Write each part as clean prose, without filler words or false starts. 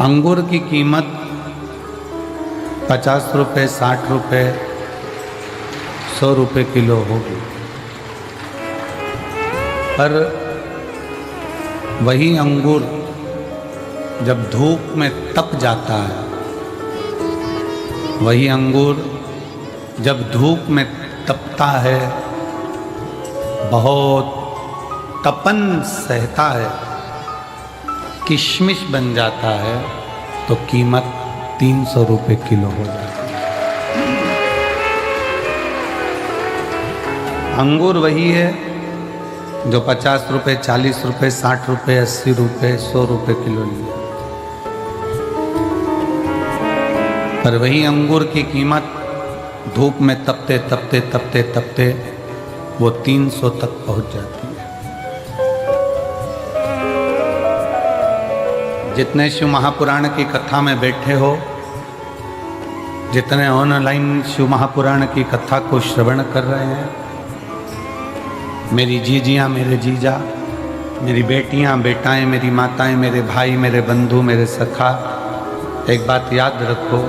अंगूर की कीमत 50 रुपये, 60 रुपये, 100 रुपये किलो होगी, पर वही अंगूर जब धूप में तप जाता है, वही अंगूर जब धूप में तपता है, बहुत तपन सहता है, किशमिश बन जाता है, तो कीमत 300 रुपये किलो हो जाती है। अंगूर वही है जो 50 रुपये, 40 रुपये, 60 रुपये, 80 रुपये, 100 रुपये किलो लिया, पर वही अंगूर की कीमत धूप में तपते तपते तपते तपते वो 300 तक पहुंच जाती है। जितने शिव महापुराण की कथा में बैठे हो, जितने ऑनलाइन शिव महापुराण की कथा को श्रवण कर रहे हैं, मेरी जीजियाँ, मेरे जीजा, मेरी बेटियाँ, बेटाएं, मेरी माताएं, मेरे भाई, मेरे बंधु, मेरे सखा, एक बात याद रखो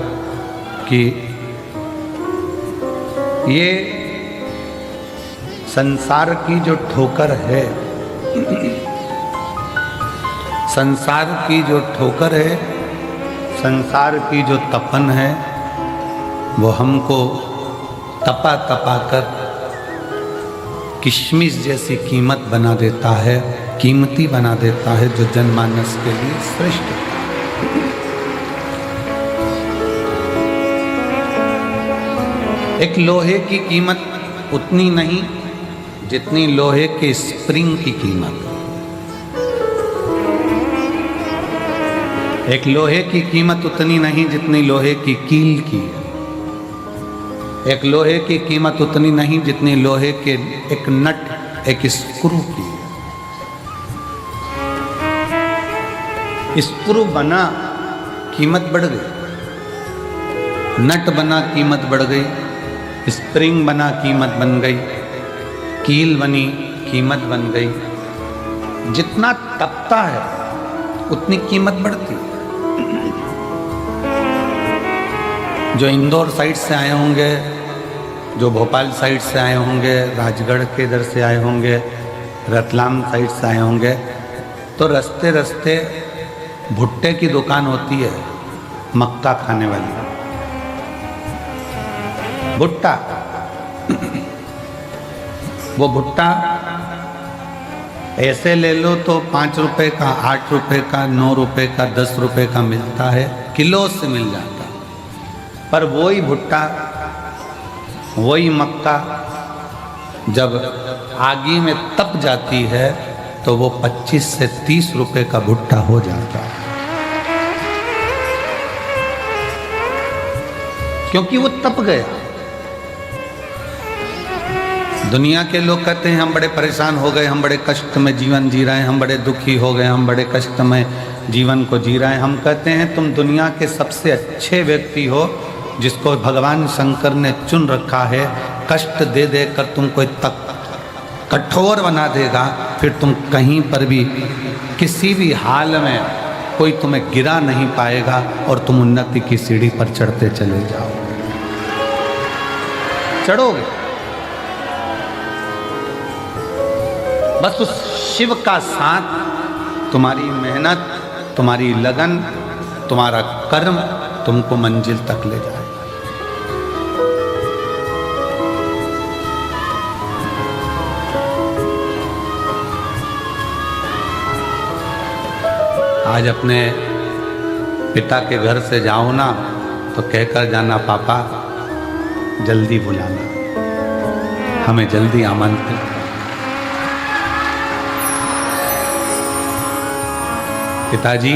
कि ये संसार की जो ठोकर है, संसार की जो ठोकर है, संसार की जो तपन है, वो हमको तपा तपा कर किशमिश जैसी कीमत बना देता है, कीमती बना देता है, जो जनमानस के लिए श्रेष्ठ है। एक लोहे की कीमत उतनी नहीं जितनी लोहे के स्प्रिंग की कीमत। एक लोहे की कीमत उतनी नहीं जितनी लोहे की कील की है। एक लोहे की कीमत उतनी नहीं जितनी लोहे के एक नट, एक स्क्रू की है। स्क्रू बना, कीमत बढ़ गई, नट बना, कीमत बढ़ गई, स्प्रिंग बना, कीमत बन गई, कील बनी, कीमत बन गई। जितना तपता है उतनी कीमत बढ़ती है। जो इंदौर साइड से आए होंगे, जो भोपाल साइड से आए होंगे, राजगढ़ के इधर से आए होंगे, रतलाम साइड से आए होंगे, तो रास्ते रास्ते भुट्टे की दुकान होती है, मक्का खाने वाली भुट्टा। वो भुट्टा ऐसे ले लो तो 5 रुपए का, 8 रुपए का, 9 रुपए का, 10 रुपए का मिलता है, किलो से मिल जाता है। पर वही भुट्टा, वही मक्का जब आगी में तप जाती है तो वो 25 से 30 रुपए का भुट्टा हो जाता है, क्योंकि वो तप गया। दुनिया के लोग कहते हैं हम बड़े परेशान हो गए, हम बड़े कष्ट में जीवन जी रहे हैं, हम बड़े दुखी हो गए, हम बड़े कष्ट में जीवन को जी रहे हैं। हम कहते हैं तुम दुनिया के सबसे अच्छे व्यक्ति हो, जिसको भगवान शंकर ने चुन रखा है। कष्ट दे दे कर तुमको तक कठोर बना देगा, फिर तुम कहीं पर भी किसी भी हाल में कोई तुम्हें गिरा नहीं पाएगा और तुम उन्नति की सीढ़ी पर चढ़ते चले जाओगे, चढ़ोगे। बस उस शिव का साथ, तुम्हारी मेहनत, तुम्हारी लगन, तुम्हारा कर्म तुमको मंजिल तक ले जाए। आज अपने पिता के घर से जाओ ना तो कहकर जाना, पापा जल्दी बुलाना, हमें जल्दी आमंत्रित। पिताजी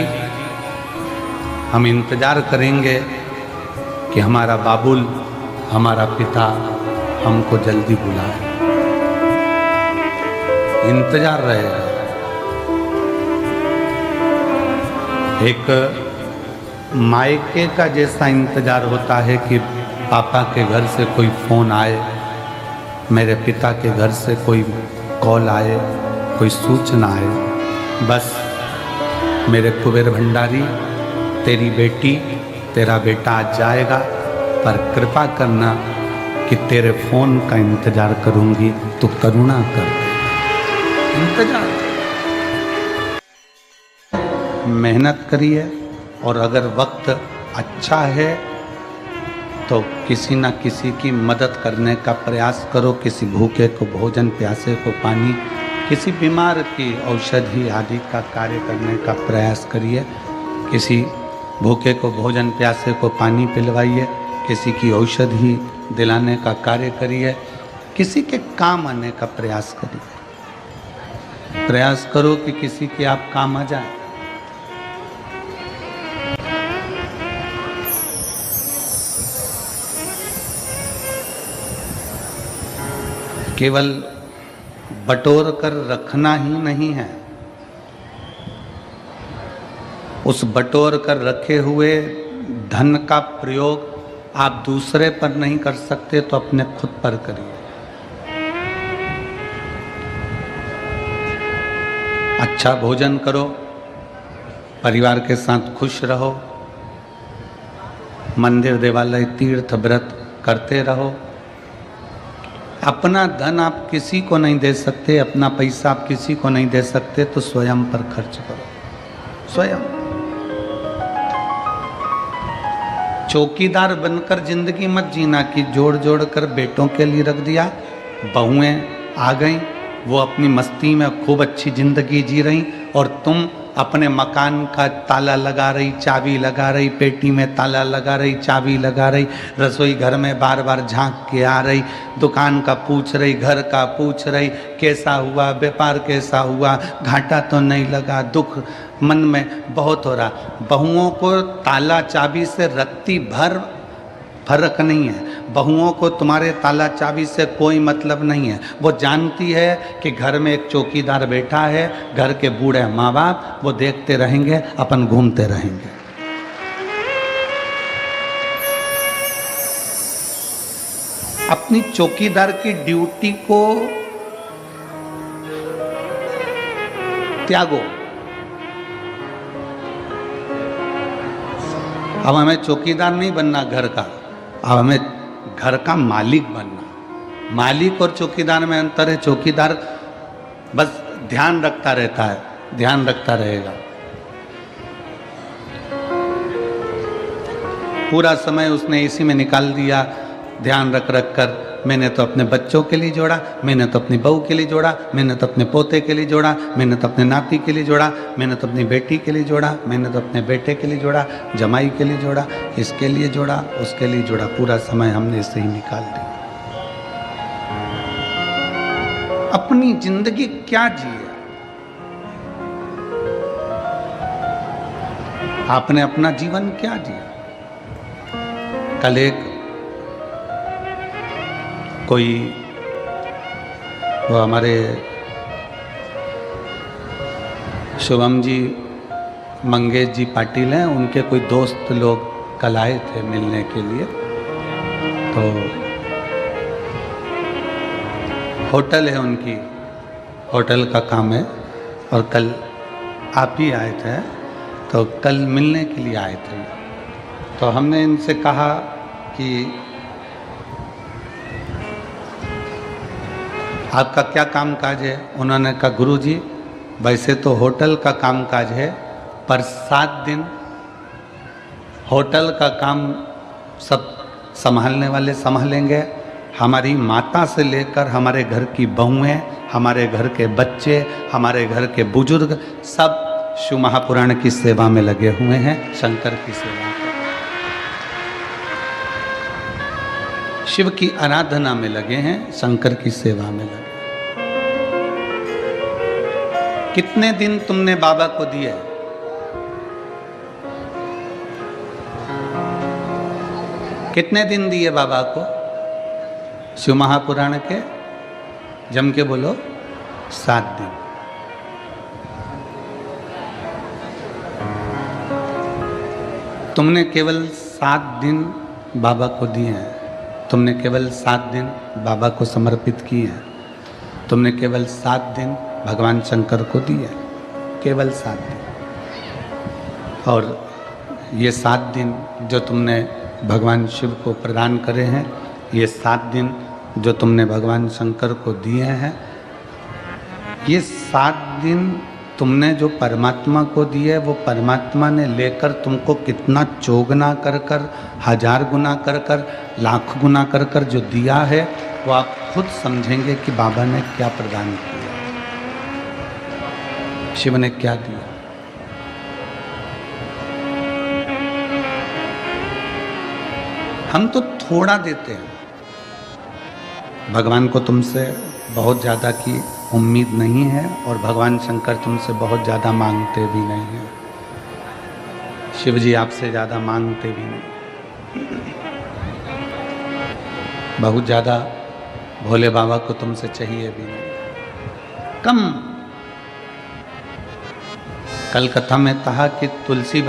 हम इंतजार करेंगे कि हमारा बाबुल, हमारा पिता हमको जल्दी बुलाए, इंतजार रहेगा। एक मायके का जैसा इंतजार होता है कि पापा के घर से कोई फ़ोन आए, मेरे पिता के घर से कोई कॉल आए, कोई सूचना आए। बस मेरे कुबेर भंडारी तेरी बेटी तेरा बेटा आज जाएगा, पर कृपा करना कि तेरे फोन का इंतजार करूंगी, तू करुणा कर दे। इंतजार, मेहनत करिए, और अगर वक्त अच्छा है तो किसी न किसी की मदद करने का प्रयास करो। किसी भूखे को भोजन, प्यासे को पानी, किसी बीमार की औषधि आदि का कार्य करने का प्रयास करिए। किसी भूखे को भोजन, प्यासे को पानी पिलवाइए, किसी की औषधि दिलाने का कार्य करिए, किसी के काम आने का प्रयास करिए। प्रयास करो कि किसी के आप काम आ जाए। केवल बटोर कर रखना ही नहीं है, उस बटोर कर रखे हुए धन का प्रयोग आप दूसरे पर नहीं कर सकते तो अपने खुद पर करिए। अच्छा भोजन करो, परिवार के साथ खुश रहो, मंदिर देवालय तीर्थ व्रत करते रहो। अपना धन आप किसी को नहीं दे सकते, अपना पैसा आप किसी को नहीं दे सकते, तो स्वयं पर खर्च करो। स्वयं चौकीदार बनकर जिंदगी मत जीना कि जोड़ जोड़ कर बेटों के लिए रख दिया, बहुएं आ गईं, वो अपनी मस्ती में खूब अच्छी जिंदगी जी रही, और तुम अपने मकान का ताला लगा रही, चाबी लगा रही, पेटी में ताला लगा रही, चाबी लगा रही, रसोई घर में बार बार झांक के आ रही, दुकान का पूछ रही, घर का पूछ रही, कैसा हुआ, व्यापार कैसा हुआ, घाटा तो नहीं लगा, दुख मन में बहुत हो रहा। बहुओं को ताला चाबी से रत्ती भर फर्क नहीं है। बहुओं को तुम्हारे ताला चाबी से कोई मतलब नहीं है। वो जानती है कि घर में एक चौकीदार बैठा है, घर के बूढ़े माँ बाप वो देखते रहेंगे, अपन घूमते रहेंगे। अपनी चौकीदार की ड्यूटी को त्यागो। अब हमें चौकीदार नहीं बनना घर का, अब हमें घर का मालिक बनना। मालिक और चौकीदार में अंतर है। चौकीदार बस ध्यान रखता रहता है, ध्यान रखता रहेगा, पूरा समय उसने इसी में निकाल दिया, ध्यान रख रख कर। मैंने तो अपने बच्चों के लिए जोड़ा, मैंने तो अपनी बहू के लिए जोड़ा, मैंने तो अपने पोते के लिए जोड़ा, मैंने तो अपने नाती के लिए जोड़ा, मैंने तो अपनी बेटी के लिए जोड़ा, मैंने तो अपने बेटे के लिए जोड़ा, जमाई के लिए जोड़ा, इसके लिए जोड़ा, उसके लिए जोड़ा। पूरा समय हमने इससे ही निकाल दिया। अपनी जिंदगी क्या जिए? आपने अपना जीवन क्या जिया? कल एक कोई वो हमारे शुभम जी, मंगेश जी पाटिल हैं, उनके कोई दोस्त लोग कल आए थे मिलने के लिए। तो होटल है उनकी, होटल का काम है, और कल आप ही आए थे, तो कल मिलने के लिए आए थे। तो हमने इनसे कहा कि आपका क्या काम काज है? उन्होंने कहा गुरुजी वैसे तो होटल का काम काज है, पर 7 दिन होटल का काम सब संभालने वाले संभालेंगे। हमारी माता से लेकर हमारे घर की बहुएं, हमारे घर के बच्चे, हमारे घर के बुजुर्ग सब शिव महापुराण की सेवा में लगे हुए हैं, शंकर की सेवा में, शिव की आराधना में लगे हैं, शंकर की सेवा में लगे। कितने दिन तुमने बाबा को दिए? कितने दिन दिए बाबा को शिव महापुराण के? जम के बोलो, 7 दिन। तुमने केवल 7 दिन बाबा को दिए हैं। तुमने केवल 7 दिन बाबा को समर्पित किए हैं। तुमने केवल 7 दिन भगवान शंकर को दिए, केवल 7 दिन। और ये 7 दिन जो तुमने भगवान शिव को प्रदान करे हैं, ये 7 दिन जो तुमने भगवान शंकर को दिए हैं, ये 7 दिन तुमने जो परमात्मा को दिए, वो परमात्मा ने लेकर तुमको कितना चौगुना कर कर, 1000 गुना कर कर, लाख गुना कर कर जो दिया है, वो आप खुद समझेंगे कि बाबा ने क्या प्रदान किया, शिव ने क्या दिया। हम तो थोड़ा देते हैं, भगवान को तुमसे बहुत ज़्यादा की उम्मीद नहीं है और भगवान शंकर तुमसे बहुत ज़्यादा मांगते भी नहीं हैं। शिव जी आपसे ज़्यादा मांगते भी नहीं, बहुत ज़्यादा भोले बाबा को तुमसे चाहिए भी नहीं, कम। कल कथा में कहा कि तुलसी